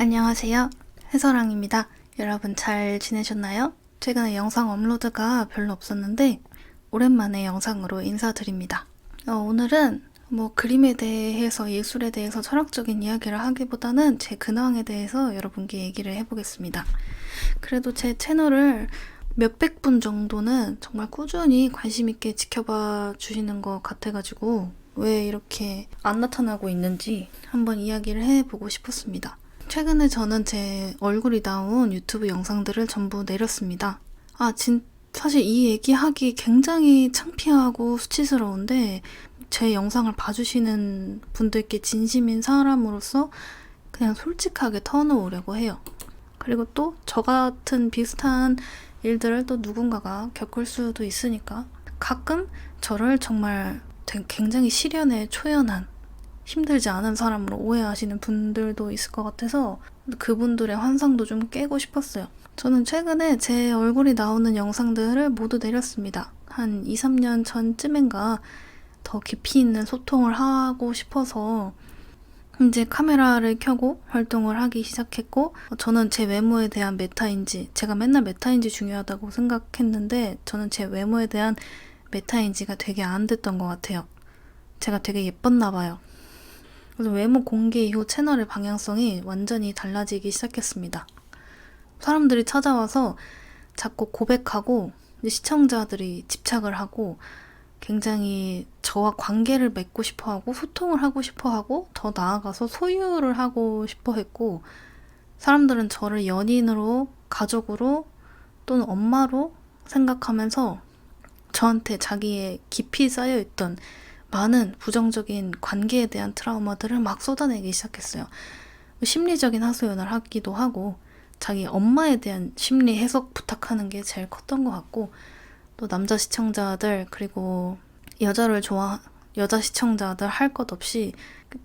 안녕하세요. 해서랑입니다. 여러분 잘 지내셨나요? 최근에 영상 업로드가 별로 없었는데 오랜만에 영상으로 인사드립니다. 오늘은 그림에 대해서 예술에 대해서 철학적인 이야기를 하기보다는 제 근황에 대해서 여러분께 얘기를 해보겠습니다. 그래도 제 채널을 몇백 분 정도는 정말 꾸준히 관심 있게 지켜봐 주시는 것 같아가지고 왜 이렇게 안 나타나고 있는지 한번 이야기를 해보고 싶었습니다. 최근에 저는 제 얼굴이 나온 유튜브 영상들을 전부 내렸습니다. 사실 이 얘기하기 굉장히 창피하고 수치스러운데 제 영상을 봐주시는 분들께 진심인 사람으로서 그냥 솔직하게 터놓으려고 해요. 그리고 또 저 같은 비슷한 일들을 또 누군가가 겪을 수도 있으니까 가끔 저를 정말 굉장히 시련에 초연한 힘들지 않은 사람으로 오해하시는 분들도 있을 것 같아서 그분들의 환상도 좀 깨고 싶었어요. 저는 최근에 제 얼굴이 나오는 영상들을 모두 내렸습니다. 한 2, 3년 전쯤인가 더 깊이 있는 소통을 하고 싶어서 이제 카메라를 켜고 활동을 하기 시작했고, 저는 제 외모에 대한 메타인지, 제가 맨날 메타인지 중요하다고 생각했는데 저는 제 외모에 대한 메타인지가 되게 안 됐던 것 같아요. 제가 되게 예뻤나 봐요. 그래서 외모 공개 이후 채널의 방향성이 완전히 달라지기 시작했습니다. 사람들이 찾아와서 자꾸 고백하고 시청자들이 집착을 하고 굉장히 저와 관계를 맺고 싶어하고 소통을 하고 싶어하고 더 나아가서 소유를 하고 싶어했고, 사람들은 저를 연인으로, 가족으로 또는 엄마로 생각하면서 저한테 자기의 깊이 쌓여있던 많은 부정적인 관계에 대한 트라우마들을 막 쏟아내기 시작했어요. 심리적인 하소연을 하기도 하고 자기 엄마에 대한 심리 해석 부탁하는 게 제일 컸던 것 같고, 또 남자 시청자들 그리고 여자 시청자들 할 것 없이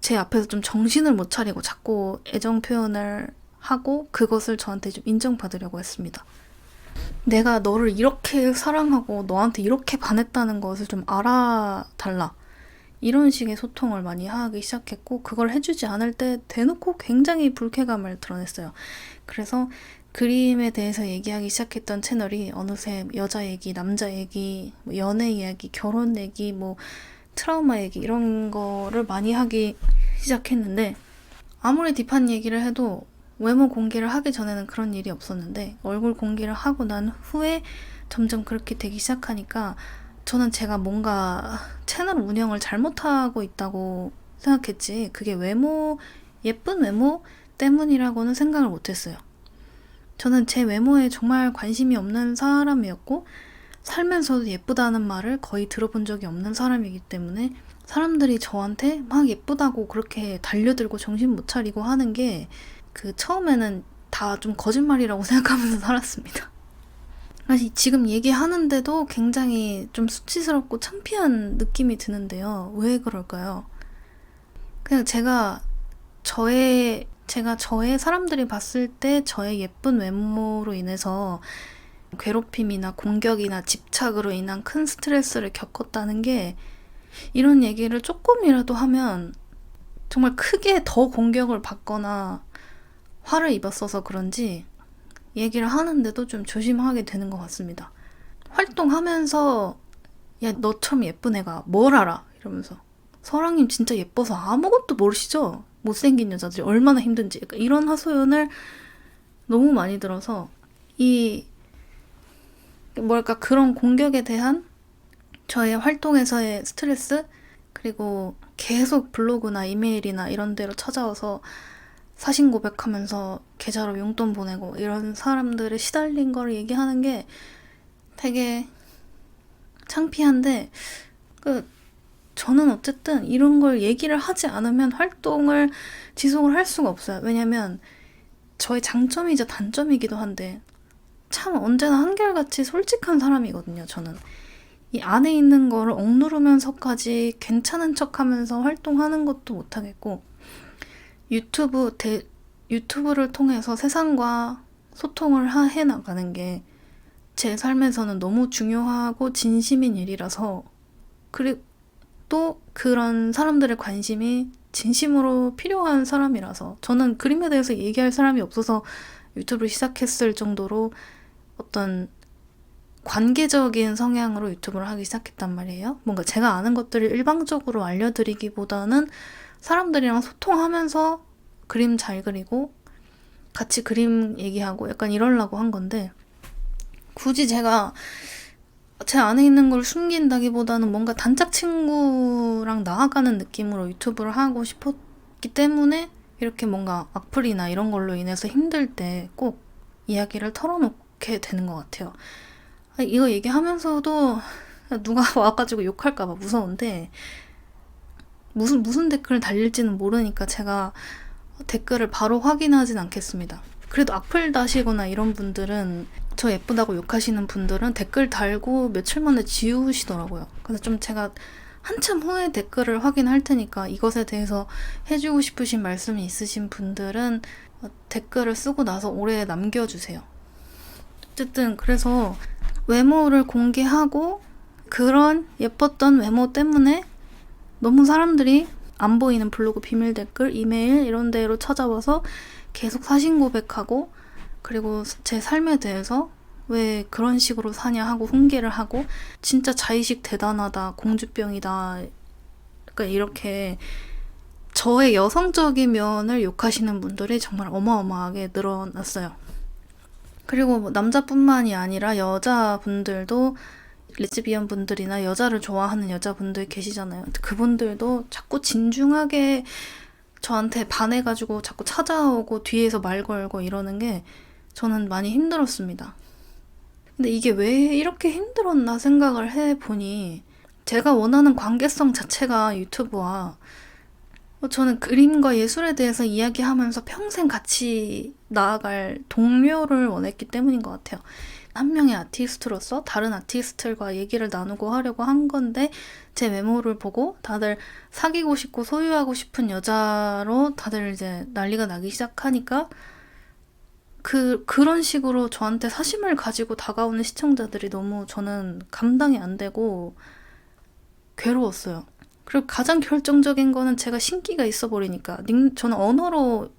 제 앞에서 좀 정신을 못 차리고 자꾸 애정 표현을 하고 그것을 저한테 좀 인정받으려고 했습니다. 내가 너를 이렇게 사랑하고 너한테 이렇게 반했다는 것을 좀 알아달라. 이런 식의 소통을 많이 하기 시작했고, 그걸 해주지 않을 때 대놓고 굉장히 불쾌감을 드러냈어요. 그래서 그림에 대해서 얘기하기 시작했던 채널이 어느새 여자 얘기, 남자 얘기, 연애 이야기, 결혼 얘기, 트라우마 얘기 이런 거를 많이 하기 시작했는데, 아무리 딥한 얘기를 해도 외모 공개를 하기 전에는 그런 일이 없었는데 얼굴 공개를 하고 난 후에 점점 그렇게 되기 시작하니까 저는 제가 뭔가 채널 운영을 잘못하고 있다고 생각했지, 그게 예쁜 외모 때문이라고는 생각을 못했어요. 저는 제 외모에 정말 관심이 없는 사람이었고, 살면서도 예쁘다는 말을 거의 들어본 적이 없는 사람이기 때문에 사람들이 저한테 막 예쁘다고 그렇게 달려들고 정신 못 차리고 하는 게 처음에는 다 좀 거짓말이라고 생각하면서 살았습니다. 사실 지금 얘기하는데도 굉장히 좀 수치스럽고 창피한 느낌이 드는데요. 왜 그럴까요? 그냥 제가 저의 사람들이 봤을 때 저의 예쁜 외모로 인해서 괴롭힘이나 공격이나 집착으로 인한 큰 스트레스를 겪었다는 게, 이런 얘기를 조금이라도 하면 정말 크게 더 공격을 받거나 화를 입었어서 그런지 얘기를 하는데도 좀 조심하게 되는 것 같습니다. 활동하면서 야, 너처럼 예쁜 애가 뭘 알아? 이러면서 서랑님 진짜 예뻐서 아무것도 모르시죠? 못생긴 여자들이 얼마나 힘든지, 이런 하소연을 너무 많이 들어서 그런 공격에 대한 저의 활동에서의 스트레스, 그리고 계속 블로그나 이메일이나 이런 데로 찾아와서 사신 고백하면서 계좌로 용돈 보내고 이런 사람들의 시달린 걸 얘기하는 게 되게 창피한데, 저는 어쨌든 이런 걸 얘기를 하지 않으면 활동을 지속을 할 수가 없어요. 왜냐면 저의 장점이자 단점이기도 한데 참 언제나 한결같이 솔직한 사람이거든요. 저는 이 안에 있는 거를 억누르면서까지 괜찮은 척하면서 활동하는 것도 못하겠고, 유튜브를 통해서 세상과 소통을 해나가는 게 제 삶에서는 너무 중요하고 진심인 일이라서, 그리고 또 그런 사람들의 관심이 진심으로 필요한 사람이라서, 저는 그림에 대해서 얘기할 사람이 없어서 유튜브를 시작했을 정도로 어떤 관계적인 성향으로 유튜브를 하기 시작했단 말이에요. 뭔가 제가 아는 것들을 일방적으로 알려드리기보다는 사람들이랑 소통하면서 그림 잘 그리고 같이 그림 얘기하고 약간 이러려고 한 건데, 굳이 제가 제 안에 있는 걸 숨긴다기보다는 뭔가 단짝 친구랑 나아가는 느낌으로 유튜브를 하고 싶었기 때문에 이렇게 뭔가 악플이나 이런 걸로 인해서 힘들 때 꼭 이야기를 털어놓게 되는 것 같아요. 이거 얘기하면서도 누가 와가지고 욕할까봐 무서운데, 무슨 댓글을 달릴지는 모르니까 제가 댓글을 바로 확인하진 않겠습니다. 그래도 악플 다시거나 이런 분들은, 저 예쁘다고 욕하시는 분들은 댓글 달고 며칠 만에 지우시더라고요. 그래서 좀 제가 한참 후에 댓글을 확인할 테니까 이것에 대해서 해주고 싶으신 말씀이 있으신 분들은 댓글을 쓰고 나서 오래 남겨주세요. 어쨌든 그래서 외모를 공개하고 그런 예뻤던 외모 때문에 너무 사람들이 안 보이는 블로그 비밀 댓글, 이메일 이런 데로 찾아와서 계속 사신 고백하고, 그리고 제 삶에 대해서 왜 그런 식으로 사냐 하고 훈계를 하고, 진짜 자의식 대단하다, 공주병이다, 그러니까 이렇게 저의 여성적인 면을 욕하시는 분들이 정말 어마어마하게 늘어났어요. 그리고 뭐 남자뿐만이 아니라 여자분들도, 레즈비언 분들이나 여자를 좋아하는 여자분들 계시잖아요. 그분들도 자꾸 진중하게 저한테 반해가지고 자꾸 찾아오고 뒤에서 말 걸고 이러는 게 저는 많이 힘들었습니다. 근데 이게 왜 이렇게 힘들었나 생각을 해보니, 제가 원하는 관계성 자체가 유튜브와 저는 그림과 예술에 대해서 이야기하면서 평생 같이 나아갈 동료를 원했기 때문인 것 같아요. 한 명의 아티스트로서 다른 아티스트들과 얘기를 나누고 하려고 한 건데, 제 외모를 보고 다들 사귀고 싶고 소유하고 싶은 여자로 다들 이제 난리가 나기 시작하니까 그런 식으로 저한테 사심을 가지고 다가오는 시청자들이 너무 저는 감당이 안 되고 괴로웠어요. 그리고 가장 결정적인 거는 제가 신기가 있어 버리니까, 저는 언어로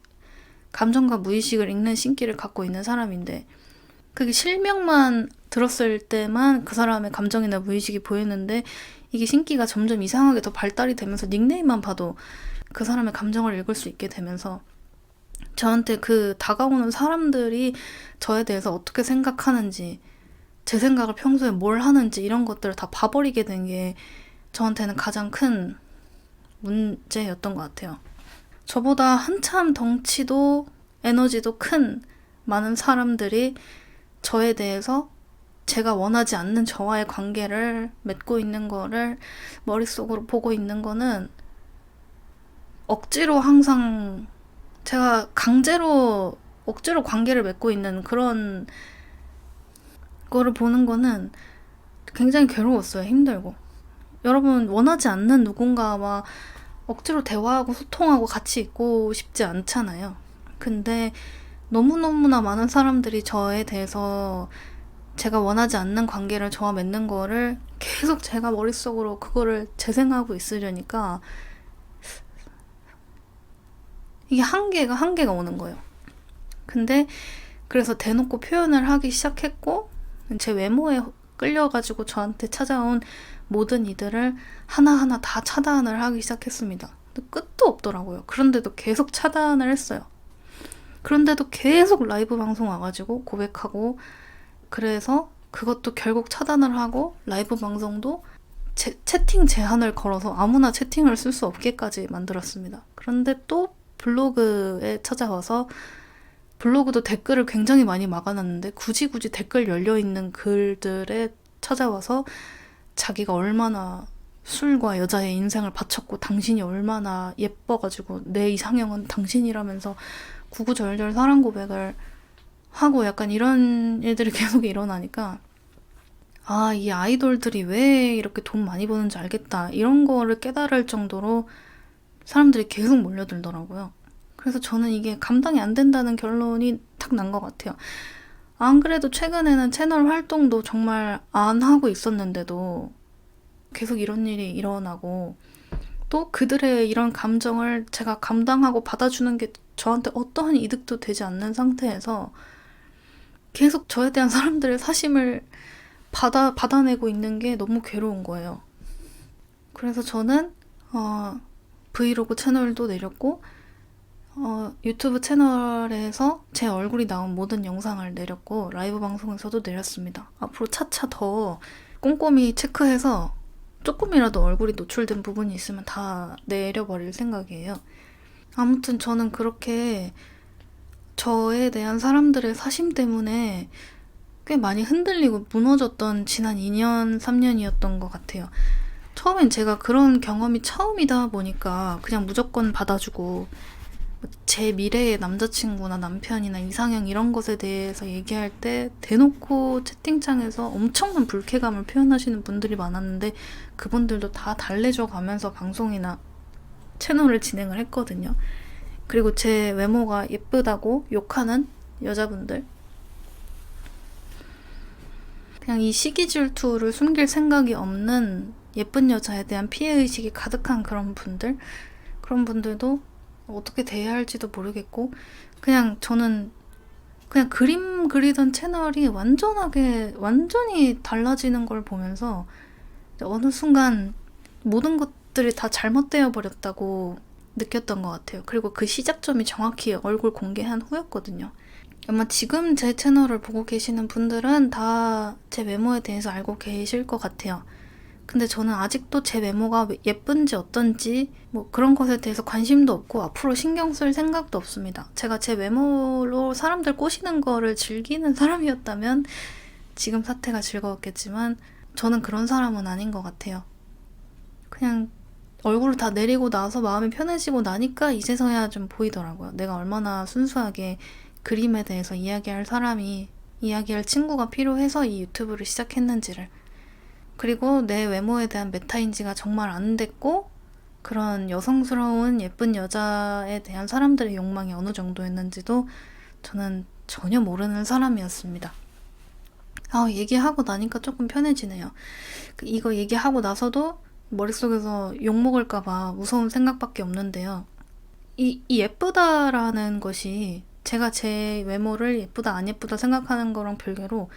감정과 무의식을 읽는 신기를 갖고 있는 사람인데, 그게 실명만 들었을 때만 그 사람의 감정이나 무의식이 보였는데, 이게 신기가 점점 이상하게 더 발달이 되면서 닉네임만 봐도 그 사람의 감정을 읽을 수 있게 되면서, 저한테 그 다가오는 사람들이 저에 대해서 어떻게 생각하는지, 제 생각을 평소에 뭘 하는지 이런 것들을 다 봐버리게 된 게 저한테는 가장 큰 문제였던 것 같아요. 저보다 한참 덩치도 에너지도 큰 많은 사람들이 저에 대해서 제가 원하지 않는 저와의 관계를 맺고 있는 거를 머릿속으로 보고 있는 거는, 억지로 항상 제가 강제로 억지로 관계를 맺고 있는 그런 거를 보는 거는 굉장히 괴로웠어요. 힘들고. 여러분, 원하지 않는 누군가와 억지로 대화하고 소통하고 같이 있고 싶지 않잖아요. 근데 너무너무나 많은 사람들이 저에 대해서 제가 원하지 않는 관계를 저와 맺는 거를 계속 제가 머릿속으로 그거를 재생하고 있으려니까 이게 한계가 오는 거예요. 근데 그래서 대놓고 표현을 하기 시작했고, 제 외모에 끌려가지고 저한테 찾아온 모든 이들을 하나하나 다 차단을 하기 시작했습니다. 근데 끝도 없더라고요. 그런데도 계속 차단을 했어요. 그런데도 계속 라이브 방송 와가지고 고백하고, 그래서 그것도 결국 차단을 하고, 라이브 방송도 채팅 제한을 걸어서 아무나 채팅을 쓸 수 없게까지 만들었습니다. 그런데 또 블로그에 찾아와서, 블로그도 댓글을 굉장히 많이 막아놨는데 굳이 댓글 열려있는 글들에 찾아와서 자기가 얼마나 술과 여자의 인생을 바쳤고 당신이 얼마나 예뻐가지고 내 이상형은 당신이라면서 구구절절 사랑 고백을 하고, 약간 이런 일들이 계속 일어나니까, 아, 이 아이돌들이 왜 이렇게 돈 많이 버는지 알겠다, 이런 거를 깨달을 정도로 사람들이 계속 몰려들더라고요. 그래서 저는 이게 감당이 안 된다는 결론이 딱 난 것 같아요. 안 그래도 최근에는 채널 활동도 정말 안 하고 있었는데도 계속 이런 일이 일어나고, 또 그들의 이런 감정을 제가 감당하고 받아주는 게 저한테 어떠한 이득도 되지 않는 상태에서 계속 저에 대한 사람들의 사심을 받아내고 있는 게 너무 괴로운 거예요. 그래서 저는 브이로그 채널도 내렸고 유튜브 채널에서 제 얼굴이 나온 모든 영상을 내렸고 라이브 방송에서도 내렸습니다. 앞으로 차차 더 꼼꼼히 체크해서 조금이라도 얼굴이 노출된 부분이 있으면 다 내려버릴 생각이에요. 아무튼 저는 그렇게 저에 대한 사람들의 사심 때문에 꽤 많이 흔들리고 무너졌던 지난 2년, 3년이었던 것 같아요. 처음엔 제가 그런 경험이 처음이다 보니까 그냥 무조건 받아주고 제 미래의 남자친구나 남편이나 이상형 이런 것에 대해서 얘기할 때 대놓고 채팅창에서 엄청난 불쾌감을 표현하시는 분들이 많았는데 그분들도 다 달래줘 가면서 방송이나 채널을 진행을 했거든요. 그리고 제 외모가 예쁘다고 욕하는 여자분들, 그냥 이 시기 질투를 숨길 생각이 없는 예쁜 여자에 대한 피해의식이 가득한 그런 분들도 어떻게 대해야 할지도 모르겠고, 그냥 저는 그냥 그림 그리던 채널이 완전히 달라지는 걸 보면서 어느 순간 모든 것들이 다 잘못되어 버렸다고 느꼈던 것 같아요. 그리고 그 시작점이 정확히 얼굴 공개한 후였거든요. 아마 지금 제 채널을 보고 계시는 분들은 다 제 외모에 대해서 알고 계실 것 같아요. 근데 저는 아직도 제 외모가 예쁜지 어떤지 뭐 그런 것에 대해서 관심도 없고 앞으로 신경 쓸 생각도 없습니다. 제가 제 외모로 사람들 꼬시는 거를 즐기는 사람이었다면 지금 사태가 즐거웠겠지만 저는 그런 사람은 아닌 것 같아요. 그냥 얼굴을 다 내리고 나서 마음이 편해지고 나니까 이제서야 좀 보이더라고요. 내가 얼마나 순수하게 그림에 대해서 이야기할 친구가 필요해서 이 유튜브를 시작했는지를. 그리고 내 외모에 대한 메타인지가 정말 안 됐고 그런 여성스러운 예쁜 여자에 대한 사람들의 욕망이 어느 정도였는지도 저는 전혀 모르는 사람이었습니다. 얘기하고 나니까 조금 편해지네요. 이거 얘기하고 나서도 머릿속에서 욕먹을까봐 무서운 생각밖에 없는데요. 이 예쁘다라는 것이 제가 제 외모를 예쁘다 안 예쁘다 생각하는 거랑 별개로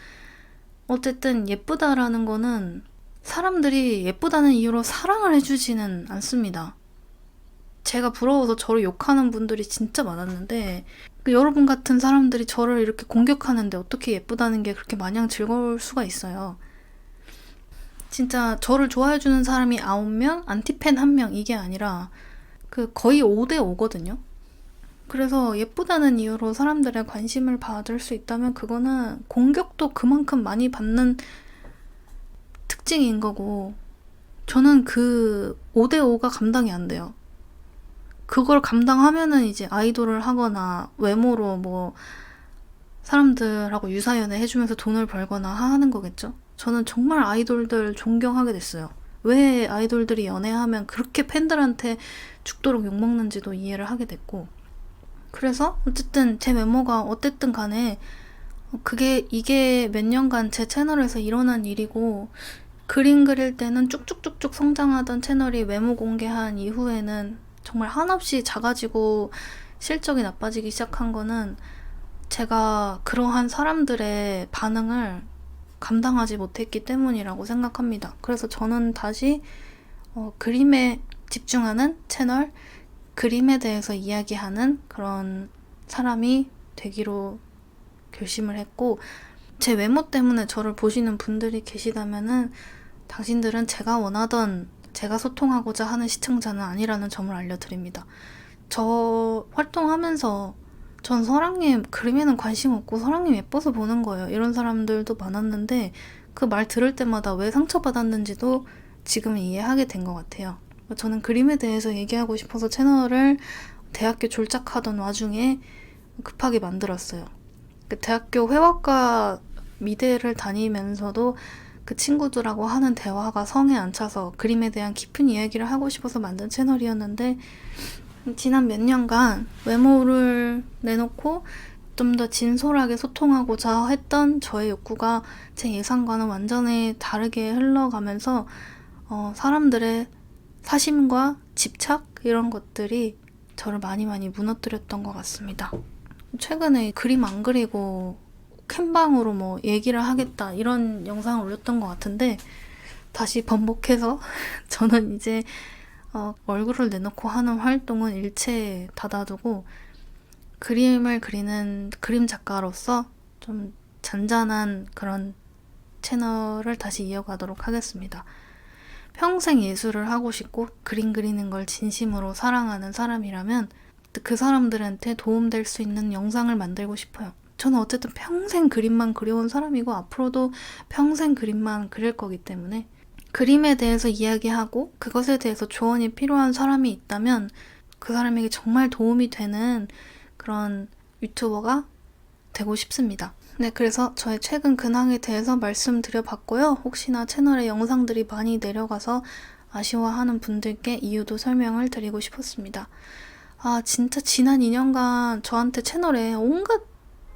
어쨌든 예쁘다라는 거는 사람들이 예쁘다는 이유로 사랑을 해주지는 않습니다. 제가 부러워서 저를 욕하는 분들이 진짜 많았는데 여러분 같은 사람들이 저를 이렇게 공격하는데 어떻게 예쁘다는 게 그렇게 마냥 즐거울 수가 있어요. 진짜 저를 좋아해주는 사람이 9명, 안티팬 1명 이게 아니라 거의 5대5거든요. 그래서 예쁘다는 이유로 사람들의 관심을 받을 수 있다면 그거는 공격도 그만큼 많이 받는 특징인 거고 저는 그 5대5가 감당이 안 돼요. 그걸 감당하면은 이제 아이돌을 하거나 외모로 뭐 사람들하고 유사연애 해주면서 돈을 벌거나 하는 거겠죠. 저는 정말 아이돌들 존경하게 됐어요. 왜 아이돌들이 연애하면 그렇게 팬들한테 죽도록 욕먹는지도 이해를 하게 됐고, 그래서 어쨌든 제 외모가 어땠든 간에 이게 몇 년간 제 채널에서 일어난 일이고, 그림 그릴 때는 쭉쭉쭉쭉 성장하던 채널이 외모 공개한 이후에는 정말 한없이 작아지고 실적이 나빠지기 시작한 거는 제가 그러한 사람들의 반응을 감당하지 못했기 때문이라고 생각합니다. 그래서 저는 다시 그림에 집중하는 채널, 그림에 대해서 이야기하는 그런 사람이 되기로 결심을 했고, 제 외모 때문에 저를 보시는 분들이 계시다면은 당신들은 제가 원하던, 제가 소통하고자 하는 시청자는 아니라는 점을 알려드립니다. 저 활동하면서 전 설랑님 그림에는 관심 없고 설랑님 예뻐서 보는 거예요, 이런 사람들도 많았는데 그 말 들을 때마다 왜 상처받았는지도 지금은 이해하게 된 것 같아요. 저는 그림에 대해서 얘기하고 싶어서 채널을 대학교 졸작하던 와중에 급하게 만들었어요. 대학교 회화과 미대를 다니면서도 그 친구들하고 하는 대화가 성에 안 차서 그림에 대한 깊은 이야기를 하고 싶어서 만든 채널이었는데, 지난 몇 년간 외모를 내놓고 좀 더 진솔하게 소통하고자 했던 저의 욕구가 제 예상과는 완전히 다르게 흘러가면서 사람들의 사심과 집착 이런 것들이 저를 많이 무너뜨렸던 것 같습니다. 최근에 그림 안 그리고 캔방으로 뭐 얘기를 하겠다 이런 영상을 올렸던 것 같은데 다시 번복해서 저는 이제 얼굴을 내놓고 하는 활동은 일체 닫아두고 그림을 그리는 그림 작가로서 좀 잔잔한 그런 채널을 다시 이어가도록 하겠습니다. 평생 예술을 하고 싶고 그림 그리는 걸 진심으로 사랑하는 사람이라면 그 사람들한테 도움될 수 있는 영상을 만들고 싶어요. 저는 어쨌든 평생 그림만 그려온 사람이고 앞으로도 평생 그림만 그릴 거기 때문에 그림에 대해서 이야기하고 그것에 대해서 조언이 필요한 사람이 있다면 그 사람에게 정말 도움이 되는 그런 유튜버가 되고 싶습니다. 네, 그래서 저의 최근 근황에 대해서 말씀드려봤고요. 혹시나 채널에 영상들이 많이 내려가서 아쉬워하는 분들께 이유도 설명을 드리고 싶었습니다. 진짜 지난 2년간 저한테 채널에 온갖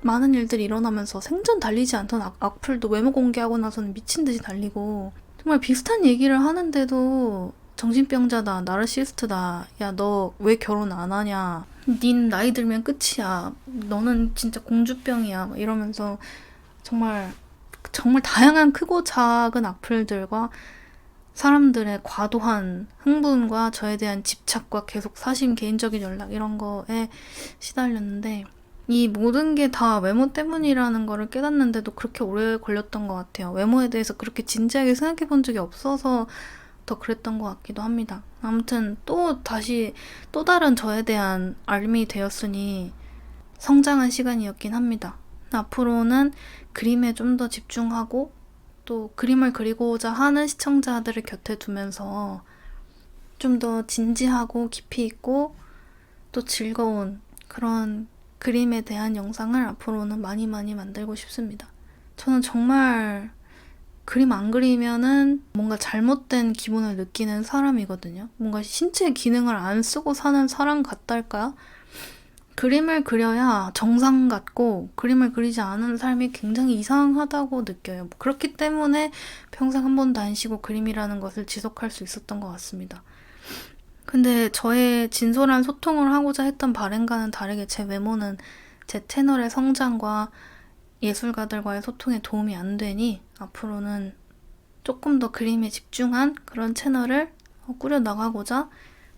많은 일들이 일어나면서 생전 달리지 않던 악플도 외모 공개하고 나서는 미친 듯이 달리고 정말 비슷한 얘기를 하는데도 정신병자다, 나르시스트다, 야 너 왜 결혼 안 하냐, 닌 나이 들면 끝이야, 너는 진짜 공주병이야 이러면서 정말 다양한 크고 작은 악플들과 사람들의 과도한 흥분과 저에 대한 집착과 계속 사심, 개인적인 연락 이런 거에 시달렸는데 이 모든 게 다 외모 때문이라는 거를 깨닫는데도 그렇게 오래 걸렸던 것 같아요. 외모에 대해서 그렇게 진지하게 생각해 본 적이 없어서 더 그랬던 것 같기도 합니다. 아무튼 또 다른 저에 대한 알미 되었으니 성장한 시간이었긴 합니다. 앞으로는 그림에 좀 더 집중하고 또 그림을 그리고자 하는 시청자들을 곁에 두면서 좀 더 진지하고 깊이 있고 또 즐거운 그런 그림에 대한 영상을 앞으로는 많이 만들고 싶습니다. 저는 정말 그림 안 그리면은 뭔가 잘못된 기분을 느끼는 사람이거든요. 뭔가 신체 기능을 안 쓰고 사는 사람 같달까요? 그림을 그려야 정상 같고 그림을 그리지 않은 삶이 굉장히 이상하다고 느껴요. 그렇기 때문에 평생 한 번도 안 쉬고 그림이라는 것을 지속할 수 있었던 것 같습니다. 근데 저의 진솔한 소통을 하고자 했던 바램과는 다르게 제 외모는 제 채널의 성장과 예술가들과의 소통에 도움이 안 되니 앞으로는 조금 더 그림에 집중한 그런 채널을 꾸려나가고자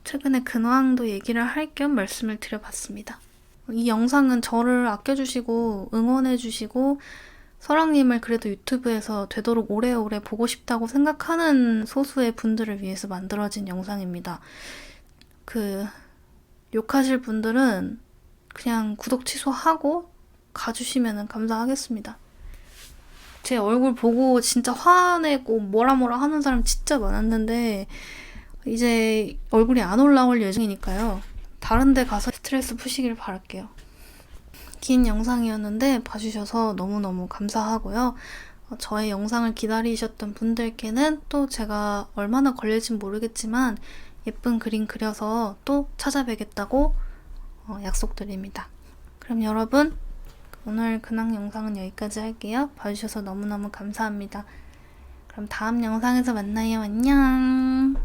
최근에 근황도 얘기를 할 겸 말씀을 드려봤습니다. 이 영상은 저를 아껴주시고 응원해주시고 설왕님을 그래도 유튜브에서 되도록 오래오래 보고 싶다고 생각하는 소수의 분들을 위해서 만들어진 영상입니다. 욕하실 분들은 그냥 구독 취소하고 가주시면 감사하겠습니다. 제 얼굴 보고 진짜 화내고 뭐라 하는 사람 진짜 많았는데 이제 얼굴이 안 올라올 예정이니까요. 다른 데 가서 스트레스 푸시길 바랄게요. 긴 영상이었는데 봐주셔서 너무너무 감사하고요. 저의 영상을 기다리셨던 분들께는 또 제가 얼마나 걸릴진 모르겠지만 예쁜 그림 그려서 또 찾아뵈겠다고 약속드립니다. 그럼 여러분 오늘 근황 영상은 여기까지 할게요. 봐주셔서 너무너무 감사합니다. 그럼 다음 영상에서 만나요. 안녕.